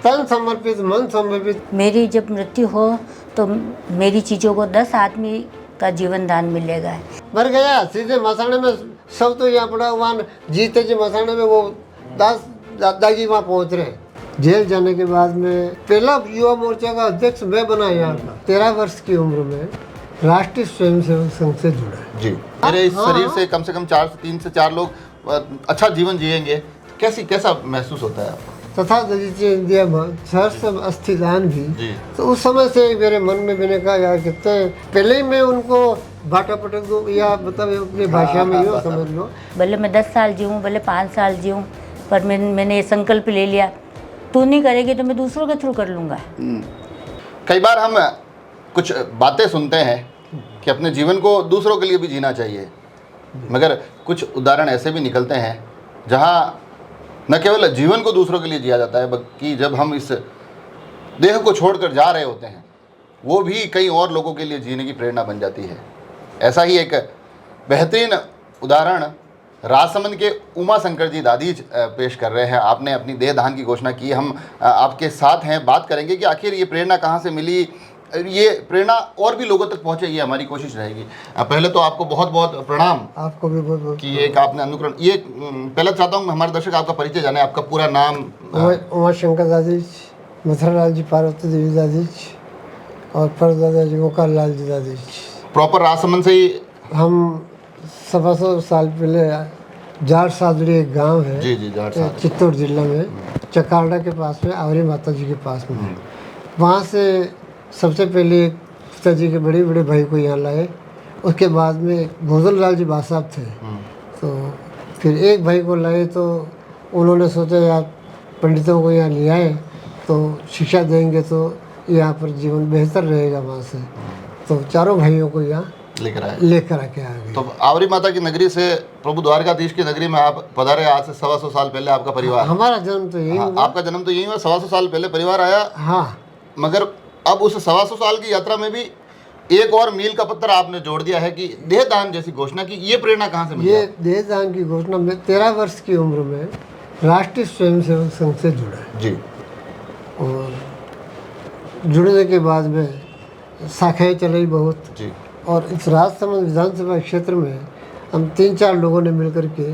तन समर्पित, मन समर्पित। मेरी जब मृत्यु हो तो मेरी चीज़ों को 10 आदमी का जीवन दान मिलेगा। मर गया सीधे मसाने में, सब तो यहाँ पड़ा हुआ जीते जी मसाने में, वो दादाजी वहाँ पहुँच रहे हैं। जेल जाने के बाद में पहला युवा मोर्चा का अध्यक्ष मैं बना यहाँ का। 13 वर्ष की उम्र में राष्ट्रीय स्वयंसेवक संघ से जुड़ा जी। मेरे इस शरीर से कम 3 से 4 लोग अच्छा जीवन जिएंगे, कैसा महसूस होता है आपको? तथा इंडिया सहर्ष अस्थिदान भी। तो उस समय से मेरे मन में मैंने कहा यार कितने पहले ही मैं उनको बाटा पटक दूँ, या मतलब अपनी भाषा में यूँ समझ लो। भले मैं 10 साल जीऊँ, भले 5 साल जीऊँ, पर मैंने ये संकल्प ले लिया, तू नहीं करेगी तो मैं दूसरों के थ्रू कर लूँगा। कई बार हम कुछ बातें सुनते हैं कि अपने जीवन को दूसरों के लिए भी जीना चाहिए, मगर कुछ उदाहरण ऐसे भी निकलते हैं जहाँ न केवल जीवन को दूसरों के लिए जिया जाता है, बल्कि जब हम इस देह को छोड़कर जा रहे होते हैं वो भी कई और लोगों के लिए जीने की प्रेरणा बन जाती है। ऐसा ही एक बेहतरीन उदाहरण राजसमंद के उमा शंकर जी दादीज पेश कर रहे हैं। आपने अपनी देह दान की घोषणा की, हम आपके साथ हैं, बात करेंगे कि आखिर ये प्रेरणा कहाँ से मिली, ये प्रेरणा और भी लोगों तक पहुँचे, ये हमारी कोशिश रहेगी। पहले तो आपको बहुत बहुत प्रणाम। आपको भी बहुत बहुत कि एक आपने अनुकरण, ये पहले चाहता हूँ हमारे दर्शक आपका परिचय जाने, आपका पूरा नाम। उमा शंकर दादीज, मथुरालाल जी पार्वती देवी दादीज, और परदादा जी गोपाल लाल जी दादीज। प्रॉपर राजसमंद से ही? हम 100 साल पहले जाट सादड़ी एक गांव है, जी जी, जाट सादड़ी, चित्तौड़ जिला में, चकारडा के पास में, आवरी माता जी के पास में। वहाँ से सबसे पहले पिताजी के बड़े बड़े भाई को यहाँ लाए। उसके बाद में भोजन लाल जी बासाब थे, तो फिर एक भाई को लाए। तो उन्होंने सोचा यार पंडितों को यहाँ ले आए तो शिक्षा देंगे तो यहाँ पर जीवन बेहतर रहेगा। वहाँ से तो चारों भाइयों को यहाँ लेकर आके आ गए। तो आवरी माता की नगरी से प्रभु द्वारकाधीश की नगरी में आप पधारे। आज से 125 साल पहले आपका परिवार। हमारा जन्म तो यही हुआ। आपका जन्म तो यही हुआ, 125 साल पहले परिवार आया। हाँ, मगर अब उस 125 साल की यात्रा में भी एक और मील का पत्थर आपने जोड़ दिया है कि देहदान जैसी घोषणा की। ये प्रेरणा कहाँ से मिली? ये देहदान की घोषणा में 13 वर्ष की उम्र में राष्ट्रीय स्वयंसेवक संघ से जुड़ा जी। और जुड़ने के बाद में शाखाएँ चलाई बहुत जी। और इस राजसमंद विधानसभा क्षेत्र में हम 3-4 लोगों ने मिलकर के,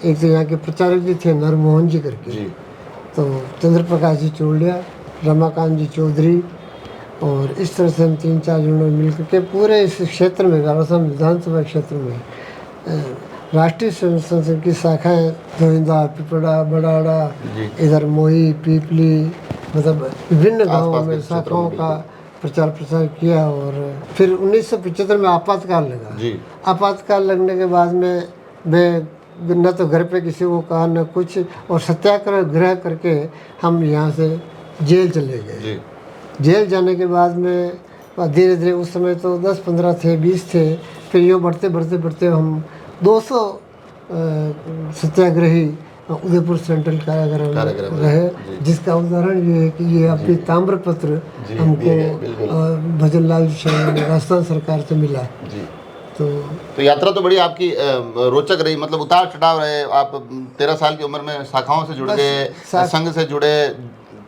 एक तो यहाँ के प्रचारक जी थे नरमोहन जी करके जी, तो चंद्र प्रकाश जी चोलिया, रमाकांत जी चौधरी, और इस तरह से हम 3-4 जनों ने मिलकर के पूरे इस क्षेत्र में, राजसमंद विधानसभा क्षेत्र में राष्ट्रीय स्वयंसेवक संघ की शाखाएँ धोइंदा, पिपड़ा, बड़ाड़ा, इधर मोही, पीपली, मतलब विभिन्न गाँवों में शाखाओं का प्रचार प्रसार किया। और फिर 1975 में आपातकाल लगा जी। आपातकाल लगने के बाद में मैं न तो घर पे किसी को कहा न कुछ, और सत्याग्रह गृह करके हम यहाँ से जेल चले गए। जेल जाने के बाद में धीरे धीरे, उस समय तो 10-15 थे, 20 थे, फिर यूँ बढ़ते बढ़ते बढ़ते हम 200 सत्याग्रही उदयपुर सेंट्रल कारागृह में रहे, जिसका उदाहरण ये है कि ये अपनी ताम्रपत्र हमको भजन लाल राजस्थान सरकार से मिला। तो यात्रा तो बड़ी आपकी रोचक रही, मतलब उतार चढ़ाव रहे। आप 13 साल की उम्र में शाखाओं से जुड़ गए, संघ से जुड़े,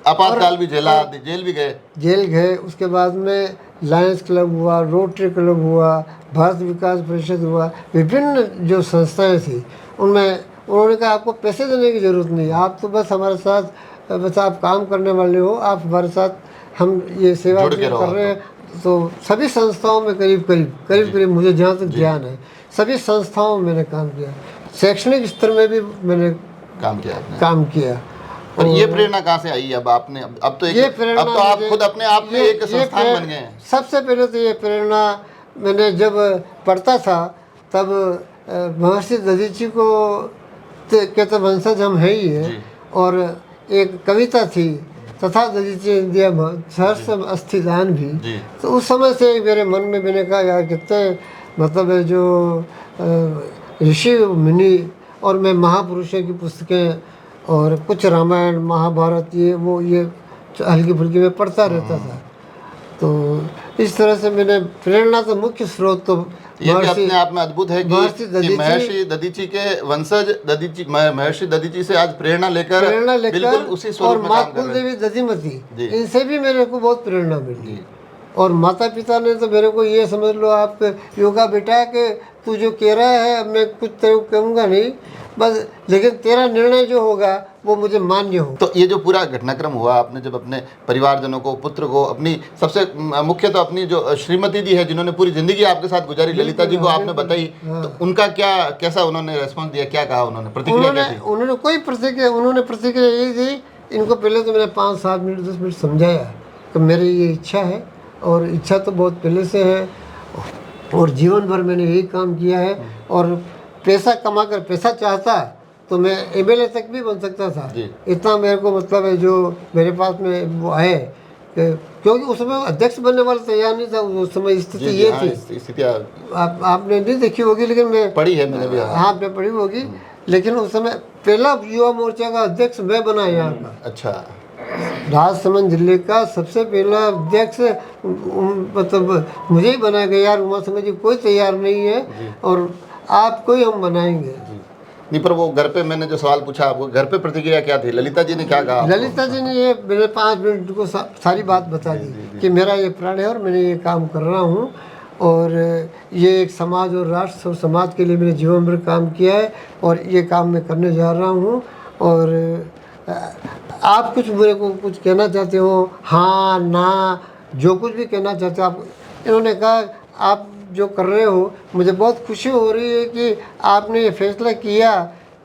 आपातकाल भी जेल गए। उसके बाद में लायंस क्लब हुआ, रोटरी क्लब हुआ, भारत विकास परिषद हुआ, विभिन्न जो संस्थाएं थी उनमें उन्होंने कहा आपको पैसे देने की ज़रूरत नहीं, आप तो बस हमारे साथ, बस आप काम करने वाले हो, आप हमारे साथ, हम ये सेवा कर रहे हैं। तो सभी संस्थाओं में करीब मुझे जहाँ तक ज्ञान है, सभी संस्थाओं में मैंने काम किया। शैक्षणिक स्तर में भी मैंने काम किया। और ये प्रेरणा कहाँ से आई? अब आपने अब तो आप खुद अपने आप में एक संस्थान बन गए हैं। सबसे पहले तो ये प्रेरणा मैंने जब पढ़ता था तब महर्षि दधीची को के तो वंशज हम है ही है, और एक कविता थी तथा दधीची इंडिया सहर्ष अस्थिदान भी। तो उस समय से मेरे मन में मैंने कहा यार कितने मतलब है जो ऋषि मुनि, और मैं महापुरुषों की पुस्तकें और कुछ रामायण महाभारत ये हल्की फुल्की में पढ़ता रहता था। तो इस तरह से मैंने प्रेरणा तो मुख्य स्रोत तो ये भी अपने आप में अद्भुत है महर्षि कि महर्षि दधीची के वंशज महर्षि दधीची से आज प्रेरणा लेकर बिल्कुल उसी और स्वरूप में माँ काम कर रहे हैं। कुलदेवी दधिमती, जी। इनसे भी मेरे को बहुत प्रेरणा मिली। जी। और माता पिता ने तो मेरे को ये समझ लो आप योगा बेटा कि तू जो कह रहा है अब मैं कुछ तेरे को कहूँगा नहीं बस, लेकिन तेरा निर्णय जो होगा वो मुझे मान्य हो। तो ये जो पूरा घटनाक्रम हुआ, आपने जब अपने परिवारजनों को, पुत्र को, अपनी सबसे मुख्य तो अपनी जो श्रीमती जी है जिन्होंने पूरी जिंदगी आपके साथ गुजारी, ललिता जी को आपने बताई, तो उनका कैसा उन्होंने रेस्पॉन्स दिया, क्या कहा उन्होंने, प्रतिक्रिया क्या थी? उन्होंने कोई प्रतिक्रिया, उन्होंने प्रतिक्रिया यही दी, इनको पहले तो मैंने 5-7 मिनट 10 मिनट समझाया कि मेरी ये इच्छा है और इच्छा तो बहुत पहले से है और जीवन भर मैंने यही काम किया है और पैसा कमा कर पैसा चाहता तो मैं एमएलए तक भी बन सकता था। इतना मेरे को मतलब है जो मेरे पास में वो है क्योंकि उस समय अध्यक्ष बनने वाला तैयार नहीं था, उस समय स्थिति ये थी। स्थिति आपने नहीं देखी होगी लेकिन मैं पढ़ी है मैंने भी। हाँ मैं पढ़ी होगी, लेकिन उस समय पहला युवा मोर्चा का अध्यक्ष मैं बना यहाँ का। अच्छा। राजसमंद जिले का सबसे पहला अध्यक्ष मतलब मुझे ही बनाया गया। यार उमा संघ जी कोई तैयार नहीं है और आपको ही हम बनाएंगे। नहीं पर वो घर पे मैंने जो सवाल पूछा आपको, घर पे प्रतिक्रिया क्या थी, ललिता जी ने क्या कहा? ललिता जी ने ये मेरे 5 मिनट को सारी बात बता दी कि मेरा ये प्रण है और मैंने ये काम कर रहा हूँ और ये एक समाज और राष्ट्र और समाज के लिए मैंने जीवन भर काम किया है और ये काम मैं करने जा रहा हूँ और आप कुछ मेरे को कुछ कहना चाहते हो, हाँ ना जो कुछ भी कहना चाहते हो आप। इन्होंने कहा आप जो कर रहे हो मुझे बहुत खुशी हो रही है कि आपने ये फैसला किया,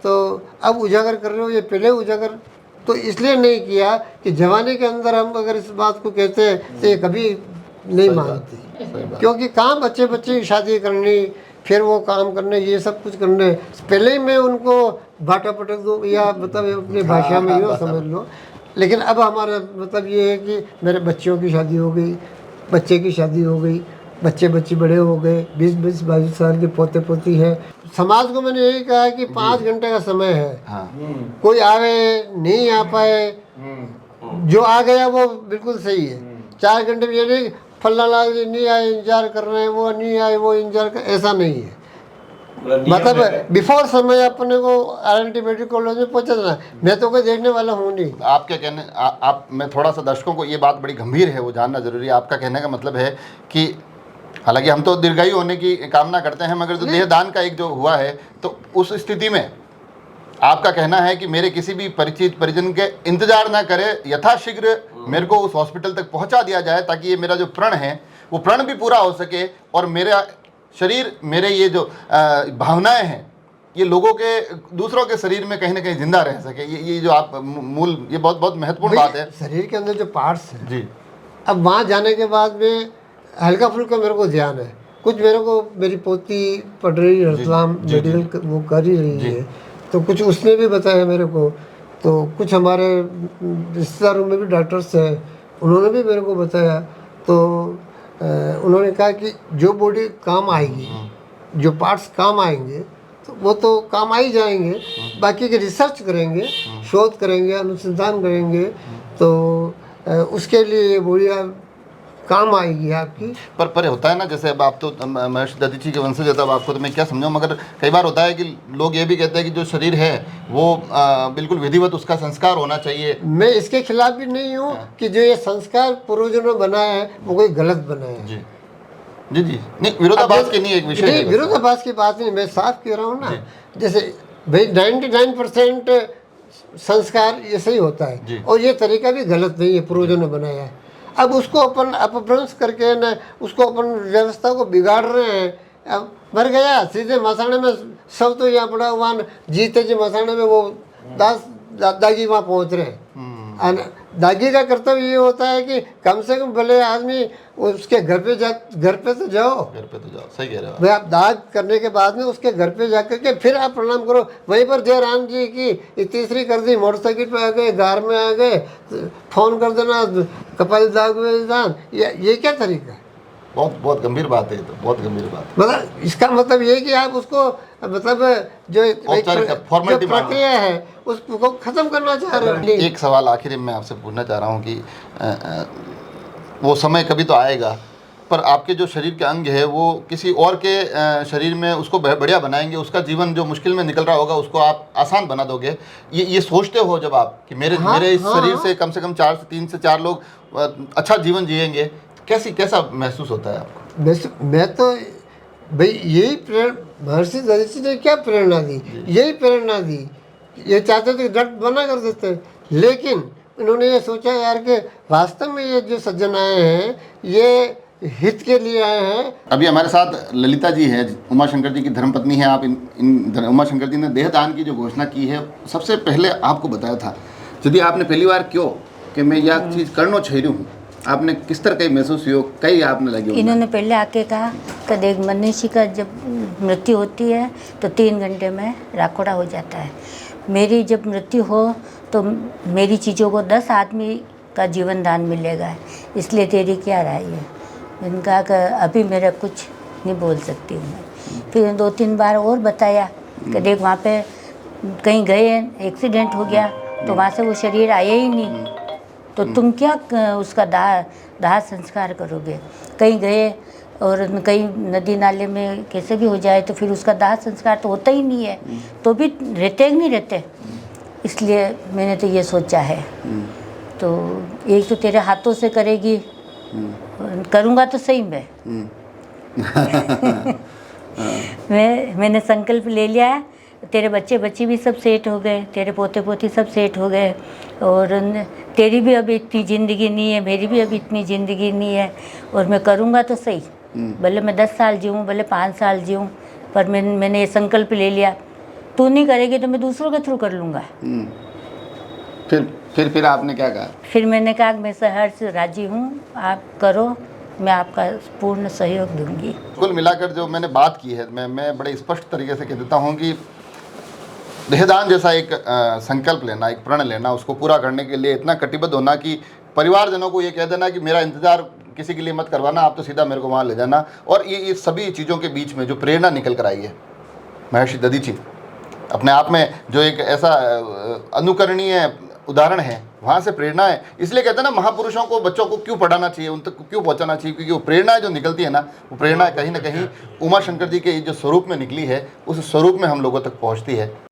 तो अब उजागर कर रहे हो। ये पहले उजागर तो इसलिए नहीं किया कि जवानी के अंदर हम अगर इस बात को कहते हैं तो ये कभी नहीं मानती, क्योंकि काम बच्चे की शादी करनी फिर वो काम करने ये सब कुछ करने पहले ही मैं उनको बाटा पटक दूँ या मतलब अपनी भाषा में यूँ समझ लो। लेकिन अब हमारा मतलब ये है कि मेरे बच्चियों की शादी हो गई, बच्चे की शादी हो गई, बच्चे बड़े हो गए, 20-22 साल के पोते पोती है। समाज को मैंने यही कहा कि 5 घंटे का समय है। हाँ। कोई आवे नहीं आ पाए, जो आ गया वो बिल्कुल सही है। 4 घंटे में ये नहीं फल्ला लाल जी नहीं आए इंतजार कर रहे हैं, वो नहीं आए वो इंतजार कर, ऐसा नहीं है। मतलब बिफोर समय अपने को RNT मेडिकल कॉलेज में पहुंचा देना। मैं तो कोई देखने वाला हूँ नहीं। आप क्या कहने आप मैं थोड़ा सा दर्शकों को ये बात बड़ी गंभीर है वो जानना जरूरी है। आपका कहने का मतलब है कि हालांकि हम तो दीर्घायु होने की कामना करते हैं, मगर जो देहदान का एक जो हुआ है तो उस स्थिति में आपका कहना है कि मेरे किसी भी परिचित परिजन के इंतजार ना करे, यथाशीघ्र मेरे को उस हॉस्पिटल तक पहुंचा दिया जाए ताकि ये मेरा जो प्रण है वो प्रण भी पूरा हो सके और मेरा शरीर, मेरे ये जो भावनाएं हैं ये लोगों के दूसरों के शरीर में कहीं ना कहीं जिंदा रह सके। ये जो आप मूल, ये बहुत महत्वपूर्ण बात है। शरीर के अंदर जो पार्ट्स हैं जी, अब वहाँ जाने के बाद में हल्का फुल्का मेरे को ध्यान है। कुछ मेरे को मेरी पोती पढ़ रही है रतलाम मेडिकल वो कर ही रही है, तो कुछ उसने भी बताया मेरे को। तो कुछ हमारे रिश्तेदारों में भी डॉक्टर्स हैं, उन्होंने भी मेरे को बताया। तो उन्होंने कहा कि जो बॉडी काम आएगी, जो पार्ट्स काम आएंगे तो वो तो काम आ ही जाएंगे, बाकी के रिसर्च करेंगे, शोध करेंगे, अनुसंधान करेंगे तो उसके लिए ये बॉडी काम आएगी आपकी। पर होता है ना, जैसे अब आप तो महर्षि दधीची के वंशज है, तब आपको तो मैं क्या समझाऊं, मगर कई बार होता है कि लोग ये भी कहते हैं कि जो शरीर है वो बिल्कुल विधिवत उसका संस्कार होना चाहिए। मैं इसके खिलाफ भी नहीं हूँ कि जो ये संस्कार पूर्वजों ने बनाया है वो कोई गलत बनाया है। जी जी जी, नहीं विरोधाभास की नहीं, एक विषय नहीं, विरोधाभास की बात नहीं, मैं साफ कह रहा हूँ ना। जैसे भाई 99% संस्कार ये सही होता है और ये तरीका भी गलत नहीं है, पूर्वजों ने बनाया है। अब उसको अपन अपभ्रंश करके न उसको अपन व्यवस्था को बिगाड़ रहे हैं। अब मर गया सीधे मसाने में, सब तो यहाँ पड़ा हुआ जीते जी मसाने में वो दागी वहाँ पहुँच रहे हैं। दागी का कर्तव्य ये होता है कि कम से कम भले आदमी उसके घर पे तो जाओ, सही कह रहे हो भाई। आप दाग करने के बाद में उसके घर पे जा करके फिर आप प्रणाम करो। वहीं पर जयराम जी की तीसरी कर दी, मोटरसाइकिल पे आ गए, घर में आ गए, फोन कर देना कपाल दाग में दान, ये क्या तरीका है? बहुत गंभीर बात है, तो बहुत गंभीर बात। मतलब इसका मतलब ये कि आप उसको मतलब जो प्रक्रिया है उसको खत्म करना चाह रहे हैं। एक सवाल आखिर में आपसे पूछना चाह रहा हूँ कि वो समय कभी तो आएगा पर आपके जो शरीर के अंग है वो किसी और के शरीर में उसको बढ़िया बनाएंगे, उसका जीवन जो मुश्किल में निकल रहा होगा उसको आप आसान बना दोगे। ये सोचते हो जब आप कि मेरे इस शरीर से कम 3 से 4 लोग अच्छा जीवन जिएंगे, कैसा महसूस होता है आपको? मैं तो भाई यही महर्षि दधीचि ने क्या प्रेरणा दी, यही प्रेरणा दी। ये चाहते थे डट बना कर देते, लेकिन इन्होंने ये सोचा यार कि वास्तव में ये जो सज्जन आए हैं ये हित के लिए आए हैं। अभी हमारे साथ ललिता जी है, उमा शंकर जी की धर्मपत्नी है। आप इन उमा शंकर जी ने देहदान की जो घोषणा की है, सबसे पहले आपको बताया था यदि आपने पहली बार क्यों कि मैं यह चीज़ करना चाह रही हूँ, आपने किस तरह का महसूस हुआ, कई आपने लगे? इन्होंने पहले आके कहा कि देख मनीषी का जब मृत्यु होती है तो 3 घंटे में राखोड़ा हो जाता है, मेरी जब मृत्यु हो तो मेरी चीज़ों को 10 आदमी का जीवन दान मिलेगा, इसलिए तेरी क्या राय है? मैंने कहा कि अभी मेरा कुछ नहीं बोल सकती हूँ मैं। फिर 2-3 बार और बताया कि देख वहाँ पे कहीं गए, एक्सीडेंट हो गया तो वहाँ से वो शरीर आया ही नहीं, तो तुम क्या उसका दाह संस्कार करोगे? कहीं गए और कहीं नदी नाले में कैसे भी हो जाए तो फिर उसका दाह संस्कार तो होता ही नहीं है, तो भी रहते नहीं रहते। इसलिए मैंने तो ये सोचा है, तो एक तो तेरे हाथों से करेगी, करूँगा तो सही मैंने संकल्प ले लिया है। तेरे बच्चे भी सब सेट हो गए, तेरे पोते पोती सब सेट हो गए, और तेरी भी अभी इतनी ज़िंदगी नहीं है, मेरी भी अभी इतनी ज़िंदगी नहीं है, और मैं करूँगा तो सही, भले मैं 10 साल जीऊँ, भले 5 साल जीऊँ, पर मैंने ये संकल्प ले लिया, तू नहीं करेगी तो मैं दूसरों के थ्रू कर लूँगा। फिर आपने क्या कहा? फिर मैंने कहा मैं सहर्ष से राजी हूँ, आप करो, मैं आपका पूर्ण सहयोग दूंगी। कुल मिलाकर जो मैंने बात की है, मैं बड़े स्पष्ट तरीके से कह देता हूँ कि देहदान जैसा एक संकल्प लेना, एक प्रण लेना, उसको पूरा करने के लिए इतना कटिबद्ध होना कि परिवारजनों को ये कह देना कि मेरा इंतज़ार किसी के लिए मत करवाना, आप तो सीधा मेरे को वहाँ ले जाना। और ये सभी चीज़ों के बीच में जो प्रेरणा निकल कर आई है, महर्षि दधीचि अपने आप में जो एक ऐसा अनुकरणीय उदाहरण है, वहाँ से प्रेरणा है। इसलिए कहते हैं ना, महापुरुषों को बच्चों को क्यों पढ़ाना चाहिए, उन तक क्यों पहुँचाना चाहिए, क्योंकि वो प्रेरणा जो निकलती है ना, वो प्रेरणा कहीं ना कहीं उमा शंकर जी के जो स्वरूप में निकली है, उस स्वरूप में हम लोगों तक पहुँचती है।